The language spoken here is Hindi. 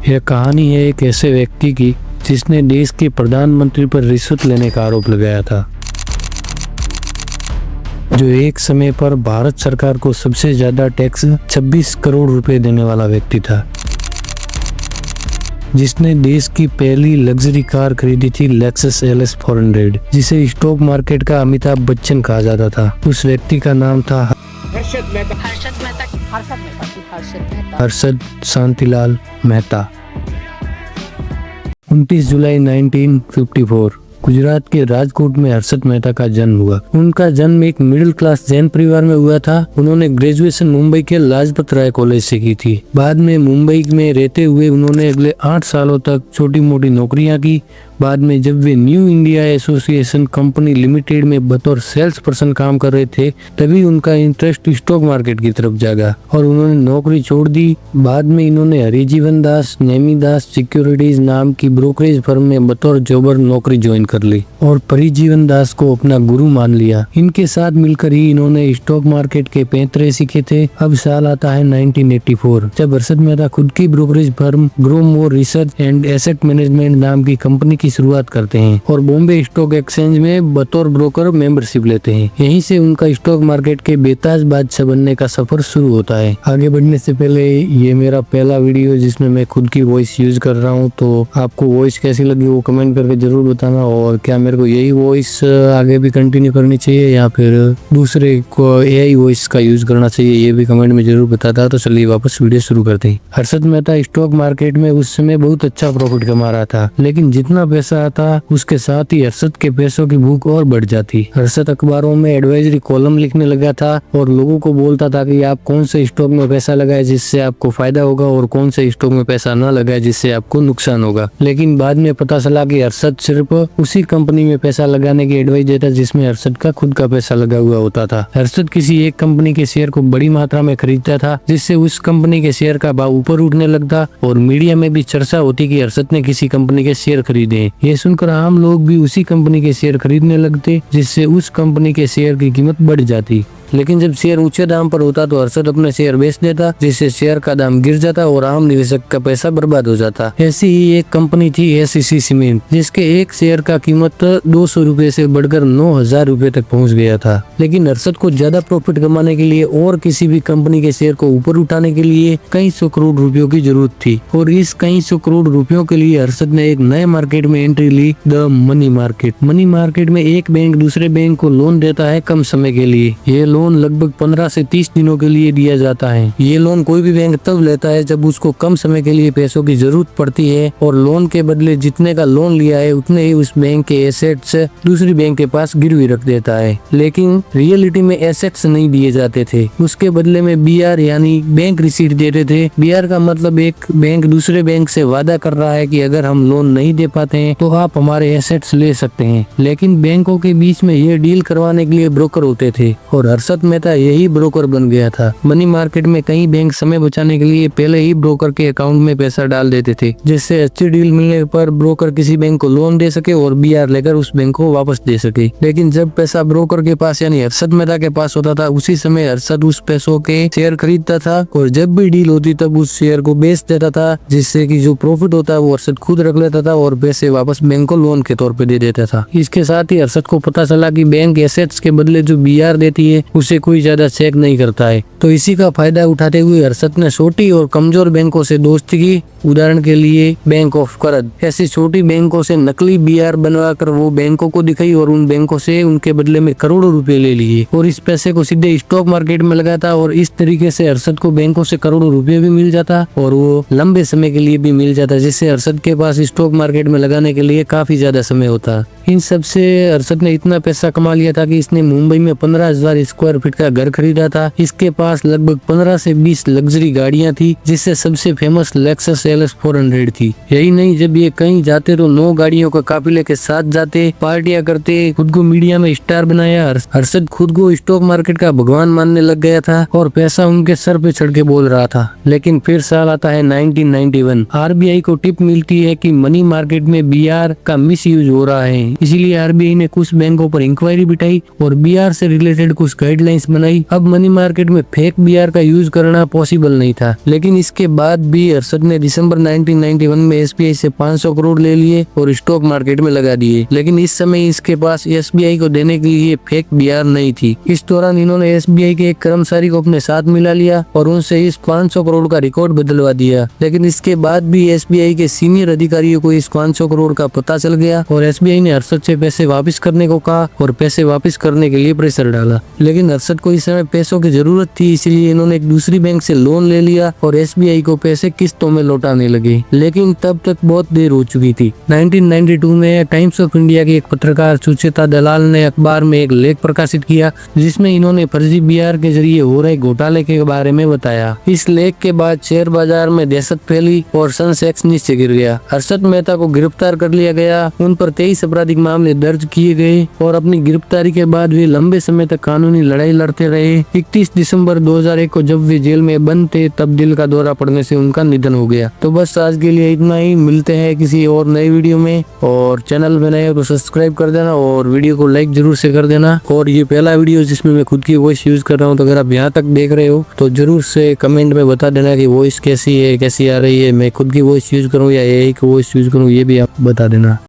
यह कहानी है एक ऐसे व्यक्ति की जिसने देश के प्रधानमंत्री पर रिश्वत लेने का आरोप लगाया था, जो एक समय पर भारत सरकार को सबसे ज्यादा टैक्स 26 करोड़ रुपए देने वाला व्यक्ति था, जिसने देश की पहली लग्जरी कार खरीदी थी लेक्सस LS 400, जिसे स्टॉक मार्केट का अमिताभ बच्चन कहा जाता था। उस व्यक्ति का नाम था हर्षद शांतिलाल मेहता। 29 जुलाई 1954 गुजरात के राजकोट में हर्षद मेहता का जन्म हुआ। उनका जन्म एक मिडिल क्लास जैन परिवार में हुआ था। उन्होंने ग्रेजुएशन मुंबई के लाजपत राय कॉलेज से की थी। बाद में मुंबई में रहते हुए उन्होंने अगले 8 सालों तक छोटी मोटी नौकरियां की। बाद में जब वे New India Association Company Limited में बतौर सेल्स पर्सन काम कर रहे थे, तभी उनका इंटरेस्ट स्टॉक मार्केट की तरफ जागा और उन्होंने नौकरी छोड़ दी। बाद में इन्होंने हरिजीवन दास नेमीदास सिक्योरिटीज नाम की ब्रोकरेज फर्म में बतौर जॉबर नौकरी ज्वाइन कर ली और परिजीवन दास को अपना गुरु मान लिया। इनके साथ मिलकर ही इन्होंने स्टॉक मार्केट के पैंतरे सीखे थे। अब साल आता है 1984, जब हर्षद मेहता खुद की brokerage firm grow more research and asset management नाम की कंपनी की शुरुआत करते हैं और बॉम्बे स्टॉक एक्सचेंज में बतौर ब्रोकर मेंबरशिप लेते हैं। यहीं से उनका स्टॉक मार्केट के बेताज बादशाह बनने का सफर शुरू होता है। आगे बढ़ने से पहले ये मेरा पहला वीडियो जिसमें मैं खुद की वॉइस यूज कर रहा हूँ, तो आपको वॉइस कैसी लगी वो कमेंट करके जरूर बताना, और क्या मेरे को यही वॉइस आगे भी कंटिन्यू करनी चाहिए या फिर दूसरे को AI वॉइस का यूज करना चाहिए, ये भी कमेंट में जरूर बताता। तो चलिए वापस वीडियो शुरू करते हैं। हर्षद मेहता स्टॉक मार्केट में उस समय बहुत अच्छा प्रॉफिट कमा रहा था, लेकिन जितना पैसा आता उसके साथ ही हर्षद के पैसों की भूख और बढ़ जाती। हर्षद अखबारों में एडवाइजरी कॉलम लिखने लगा था और लोगों को बोलता था कि आप कौन से स्टॉक में पैसा लगाए जिससे आपको फायदा होगा और कौन से स्टॉक में पैसा न लगाए जिससे आपको नुकसान होगा। लेकिन बाद में पता चला कि हर्षद सिर्फ उसी कंपनी में पैसा लगाने की एडवाइस देता जिसमें हर्षद का खुद का पैसा लगा हुआ होता था। हर्षद किसी एक कंपनी के शेयर को बड़ी मात्रा में खरीदता था, जिससे उस कंपनी के शेयर का भाव ऊपर उठने लगता और मीडिया में भी चर्चा होती कि हर्षद ने किसी कंपनी के शेयर खरीदे। ये सुनकर आम लोग भी उसी कंपनी के शेयर खरीदने लगते, जिससे उस कंपनी के शेयर की कीमत बढ़ जाती। लेकिन जब शेयर ऊंचे दाम पर होता तो हर्षद अपने शेयर बेच देता, जिससे शेयर का दाम गिर जाता और आम निवेशक का पैसा बर्बाद हो जाता। ऐसी ही एक कंपनी थी SCC सीमेंट, जिसके एक शेयर का कीमत 200 रुपए से बढ़कर 9,000 रुपए तक पहुंच गया था। लेकिन हर्षद को ज्यादा प्रॉफिट कमाने के लिए और किसी भी कंपनी के शेयर को ऊपर उठाने के लिए कई सौ करोड़ रुपयों की जरूरत थी, और इस कई सौ करोड़ रुपयों के लिए हर्षद ने एक नए मार्केट में एंट्री ली, the money market. Money market में एक बैंक दूसरे बैंक को लोन देता है कम समय के लिए। ये लोन लगभग 15 से 30 दिनों के लिए दिया जाता है। ये लोन कोई भी बैंक तब लेता है जब उसको कम समय के लिए पैसों की जरूरत पड़ती है, और लोन के बदले जितने का लोन लिया है उतने ही उस बैंक के एसेट्स दूसरी बैंक के पास गिरवी रख देता है। लेकिन रियलिटी में एसेट्स नहीं दिए जाते थे, उसके बदले में BR यानी बैंक रिसीट देते थे। BR का मतलब एक बैंक दूसरे बैंक से वादा कर रहा है कि अगर हम लोन नहीं दे पाते हैं तो आप हमारे एसेट्स ले सकते हैं। लेकिन बैंकों के बीच में ये डील करवाने के लिए ब्रोकर होते थे और हर्षद मेहता यही ब्रोकर बन गया था। मनी मार्केट में कई बैंक समय बचाने के लिए पहले ही ब्रोकर के अकाउंट में पैसा डाल देते थे, जिससे अच्छी डील मिलने पर ब्रोकर किसी बैंक को लोन दे सके और BR लेकर उस बैंक को वापस दे सके। लेकिन जब पैसा ब्रोकर के पास यानी हर्षद मेहता के पास होता था, उसी समय हर्षद उस पैसों के शेयर खरीदता था और जब भी डील होती तब उस शेयर को बेच देता था, जिससे कि जो प्रॉफिट होता है वो हर्षद खुद रख लेता था और पैसे वापस बैंक को लोन के तौर पे दे देता था। इसके साथ ही हर्षद को पता चला कि बैंक एसेट्स के बदले जो BR देती है उसे कोई ज्यादा चेक नहीं करता है, तो इसी का फायदा उठाते हुए हर्षद ने छोटी और कमजोर बैंकों से दोस्ती की। उदाहरण के लिए बैंक ऑफ करद, ऐसी छोटी बैंकों से नकली BR बनवाकर वो बैंकों को दिखाई और उन बैंकों से उनके बदले में करोड़ों रुपए ले लिए और इस पैसे को सीधे स्टॉक मार्केट में लगाता, और इस तरीके से हर्षद को बैंकों से करोड़ों रुपए भी मिल जाता और वो लंबे समय के लिए भी मिल जाता, जिससे हर्षद के पास स्टॉक मार्केट में लगाने के लिए काफी ज्यादा समय होता। इन सब से हर्षद ने इतना पैसा कमा लिया था कि इसने मुंबई में 15,000 स्क्वायर फीट का घर खरीदा था। इसके पास लगभग 15 से 20 लग्जरी गाड़ियां थी, जिससे सबसे फेमस लेक्सस LS 400 थी। यही नहीं, जब ये कहीं जाते तो 9 गाड़ियों का काफिले के साथ जाते, पार्टियां करते, खुद को मीडिया में स्टार बनाया। हर्षद खुद को स्टॉक मार्केट का भगवान मानने लग गया था और पैसा उनके सर पे चढ़ के बोल रहा था। लेकिन फिर साल आता है 1991। RBI को टिप मिलती है कि मनी मार्केट में BR का मिस यूज हो रहा है। थी। इसीलिए आरबीआई ने कुछ बैंकों पर इंक्वायरी बिठाई और बीआर से रिलेटेड कुछ गाइडलाइंस बनाई। अब मनी मार्केट में फेक बीआर का यूज करना पॉसिबल नहीं था, लेकिन इसके बाद भी अरशद ने दिसंबर 1991 में एसबीआई से 500 करोड़ ले लिए और स्टॉक मार्केट में लगा दिए। लेकिन इस समय इसके पास एसबीआई को देने के लिए फेक बीआर नहीं थी। इस दौरान इन्होंने एसबीआई के एक कर्मचारी को अपने साथ मिला लिया और उनसे इस 500 करोड़ का रिकॉर्ड बदलवा दिया। लेकिन इसके बाद भी एसबीआई के सीनियर अधिकारियों को इस 500 करोड़ का पता चल गया और एसबीआई ने अरशद से पैसे वापस करने को कहा और पैसे वापस करने के लिए प्रेशर डाला। लेकिन अरशद को इस समय पैसों की जरूरत थी, इसलिए इन्होंने एक दूसरी बैंक से लोन ले लिया और एसबीआई को पैसे किस्तों में लौटाने लगे। लेकिन तब तक बहुत देर हो चुकी थी। 1992 में टाइम्स ऑफ इंडिया के एक पत्रकार सुचेता दलाल ने अखबार में एक लेख प्रकाशित किया, जिसमें इन्होंने फर्जी बीआर के जरिए हो रहे घोटाले के बारे में बताया। इस लेख के बाद शेयर बाजार में दहशत फैली और सेंसेक्स नीचे गिर गया। अरशद मेहता को गिरफ्तार कर लिया गया। उन पर 23 आपराधिक मामले दर्ज किए गए और अपनी गिरफ्तारी के बाद वे लंबे समय तक कानूनी लड़ाई लड़ते रहे। 31 दिसंबर 2001 को जब वे जेल में बंद थे, तब दिल का दौरा पड़ने से उनका निधन हो गया। तो बस आज के लिए इतना ही। मिलते हैं किसी और नई वीडियो में, और चैनल में नए हो तो सब्सक्राइब कर देना और वीडियो को लाइक जरूर से कर देना। और ये पहला वीडियो जिसमें मैं खुद की वॉइस यूज कर रहा हूँ, तो अगर आप यहाँ तक देख रहे हो तो जरूर से कमेंट में बता देना कि वॉइस कैसी है, कैसी आ रही है, मैं खुद की वॉइस यूज करूँ या एआई की वॉइस यूज करूँ, ये भी आप बता देना।